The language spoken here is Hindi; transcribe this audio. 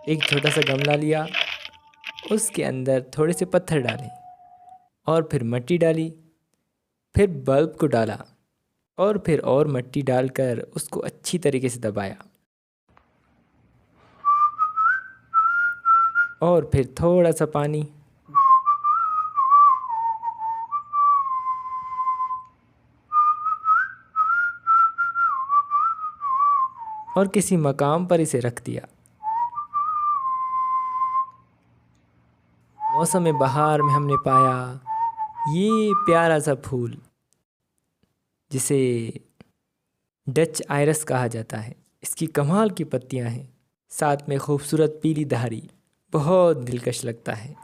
एक छोटा सा गमला लिया, उसके अंदर थोड़े से पत्थर डाले और फिर मिट्टी डाली। फिर बल्ब को डाला और फिर और मिट्टी डालकर उसको अच्छी तरीके से दबाया। और फिर थोड़ा सा पानी। और किसी मकाम पर इसे रख दिया। मौसम बहार में हमने पाया ये प्यारा सा फूल, जिसे डच आयरस कहा जाता है। इसकी कमाल की पत्तियां हैं, साथ में खूबसूरत पीली धारी, बहुत दिलकश लगता है।